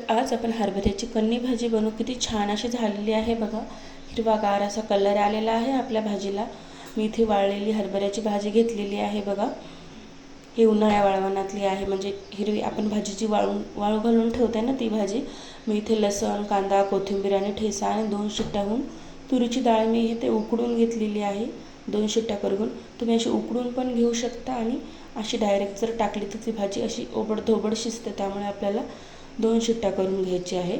आज आपण हरभऱ्याची कन्नी भाजी बनवू। किती छान अशी झालेली आहे बघा। हिरवागार असा कलर आलेला आहे आपल्या भाजीला। मी इथे वाळलेली हरभऱ्याची भाजी घेतलेली आहे बघा। ही उन्हाळ्या वाळवणातली आहे, म्हणजे हिरवी आपण भाजीची वाळू घालून ठेवते ना ती भाजी। मी इथे लसूण, कांदा, कोथिंबीर आणि ठेचा आणि 2 शिट्ट्याहून तुरीची डाळ मी इथे उकडून घेतलेली आहे। 2 शिट्ट्या करून तुम्ही अशी उकडून पण घेऊ शकता आणि अशी डायरेक्ट जर टाकली तर ती भाजी अशी ओबडधोबड शिजते। त्यामुळे आपल्याला 2 शिट्ट्या करून घ्यायची आहे,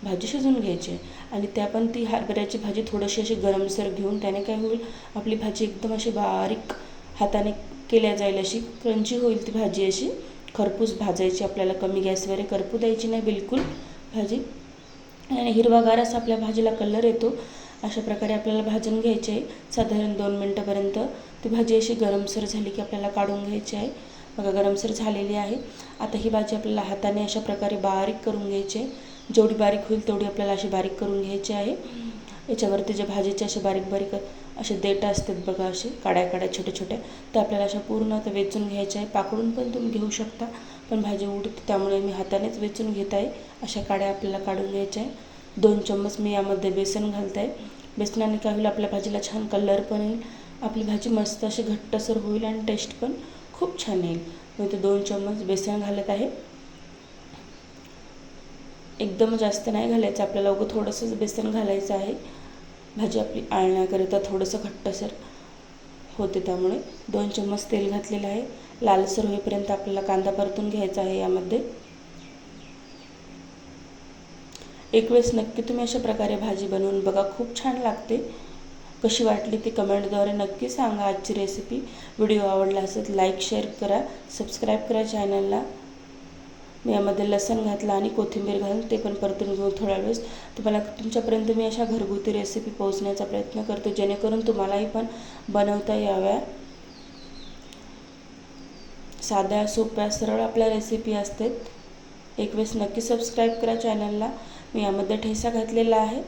भाजी शिजून घ्यायची आहे। आणि त्या पण ती हरभऱ्याची भाजी थोडीशी अशी गरमसर घेऊन त्याने काय होईल, आपली भाजी एकदम अशी बारीक हाताने केल्या जाईल, अशी क्रंची होईल ती भाजी। अशी खरपूस भाजायची आपल्याला, कमी गॅसवर करपू द्यायची नाही बिलकुल भाजी। आणि हिरवागार असा आपल्या भाजीला कलर येतो। अशा प्रकारे आपल्याला भाजून घ्यायचे आहे साधारण 2 मिनिटापर्यंत। ती भाजी अशी गरमसर झाली की आपल्याला काढून घ्यायची आहे बघा। गरमसर झालेली आहे। आता ही भाजी आपल्याला हाताने अशा प्रकारे बारीक करून घ्यायची आहे। जेवढी बारीक होईल तेवढी आपल्याला अशी बारीक करून घ्यायची आहे। याच्यावरती जे भाजीचे असे बारीक बारीक असे देठ असतात बघा, असे काड्या छोट्या छोट्या, त्या आपल्याला अशा पूर्ण आता वेचून घ्यायच्या आहे। पाकडून पण तुम्ही घेऊ शकता, पण भाजी उडते त्यामुळे मी हातानेच वेचून घेत आहे। अशा काड्या आपल्याला काढून घ्यायच्या आहे। 2 चम्मच मी यामध्ये बेसन घालत आहे। बेसनाने काय होईल, आपल्या भाजीला छान कलर पण येईल, आपली भाजी मस्त अशी घट्टसर होईल आणि टेस्ट पण खूप छान येईल। मी इथे 2 चम्मच बेसन घालत आहे। एकदम जास्त नाही घालायचं आपल्याला, उगं थोडंसंच बेसन घालायचं आहे। भाजी आपली आळण्याकरिता थोडंसं घट्टसर होते, त्यामुळे 2 चम्मच तेल घातलेलं आहे। लालसर होईपर्यंत आपल्याला कांदा परतून घ्यायचा आहे यामध्ये। एक वेळेस नक्की तुम्ही अशा प्रकारे भाजी बनवून बघा, खूप छान लागते। कशी वाटली ती कमेंटद्वारे नक्की सांगा। आजची रेसिपी व्हिडिओ आवडला असेल लाईक शेअर करा, सबस्क्राईब करा चॅनलला। मी यामध्ये लसूण घातला आणि कोथिंबीर घालून ते पण परतून घेऊ थोड्या वेळेस। तुम्हाला तुमच्यापर्यंत मी अशा घरगुती रेसिपी पोहोचण्याचा प्रयत्न करते, जेणेकरून तुम्हालाही पण बनवता याव्या। साध्या सोप्या सरळ आपल्या रेसिपी असतात। एक वेळेस नक्की सबस्क्राईब करा चॅनलला। मी यामध्ये ठेचा घातलेला आहे,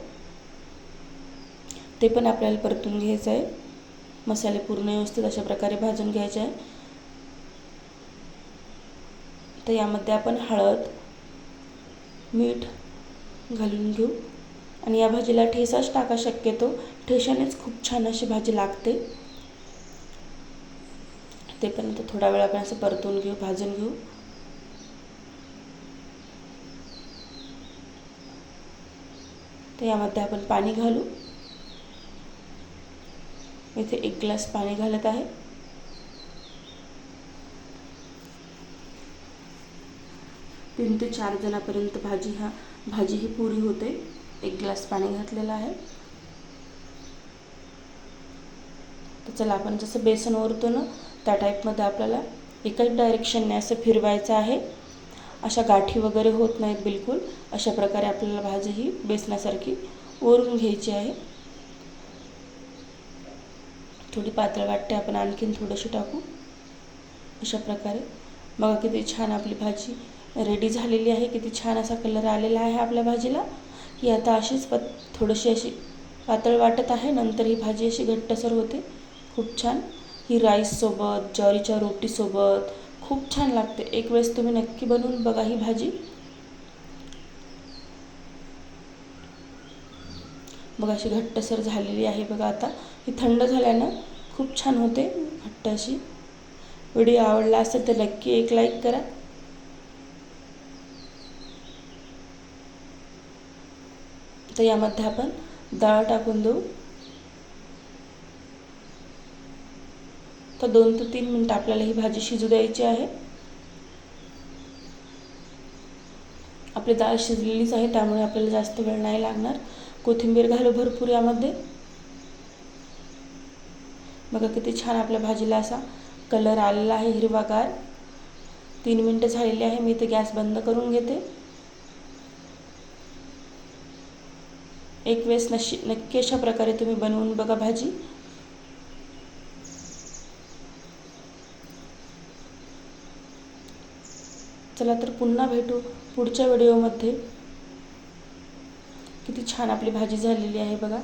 ते पण आपल्याला परतून घ्यायचं आहे। मसाले पूर्ण व्यवस्थित अशा प्रकारे भाजून घ्यायचे आहे। तर यामध्ये आपण हळद, मीठ घालून घेऊ आणि या भाजीला ठेचाच टाका शक्यतो, ठेच्यानेच खूप छान अशी भाजी लागते। ते पण आता थोडा वेळ आपण असं परतून घेऊ, भाजून घेऊ। तर यामध्ये आपण पाणी घालू। इथे 1 ग्लास पाणी घालत आहे। तीन ते 4 जणांपर्यंत भाजी ही पुरी होते। 1 ग्लास पाणी घातलेलं आहे। तर चला, आपण जसं बेसन ओरतो ना त्या टाईपमध्ये आपल्याला एकाच डायरेक्शनने असं फिरवायचं आहे। अशा गाठी वगैरे होत नाहीत बिलकुल। अशा प्रकारे आपल्याला भाजी ही बेसनासारखी ओरून घ्यायची आहे। थोडी पातळ वाटते, आपण आणखीन थोडीशी टाकू अशा प्रकारे। बघा किती छान आपली भाजी रेडी झालेली आहे। किती छान असा कलर आलेला आहे आपल्या भाजीला। ही आता अशीच थोडीशी अशी पातळ वाटत आहे, नंतर ही भाजी अशी घट्टसर होते। खूप छान ही राईससोबत, ज्वारीच्या रोटीसोबत खूप छान लागते। एक वेळेस तुम्ही नक्की बनवून बघा ही भाजी। बघा अशी घट्टसर झालेली आहे बघा। आता ही थंड झाल्यानं खूप छान होते घट्ट अशी। व्हिडिओ आवडला असेल तर नक्की एक लाईक करा। तर यामध्ये आपण डाळ टाकून देऊ। तर 2 ते 3 मिनिटं आपल्याला ही भाजी शिजू द्यायची आहे। आपली डाळ शिजलेलीच आहे, त्यामुळे आपल्याला जास्त वेळ नाही लागणार। कोथिंबीर घालू भरपूर यामध्ये। बघा किती छान आपल्या भाजीला असा कलर आलेला आहे हिरवागार। 3 मिनिटं झालेली आहे। मी इथे गॅस बंद करून घेते। एक वेळेस नक्की अशा प्रकारे तुम्ही बनवून बघा भाजी। चला तर पुन्हा भेटू पुढच्या व्हिडिओमध्ये। किती छान आपली भाजी झालेली आहे बघा।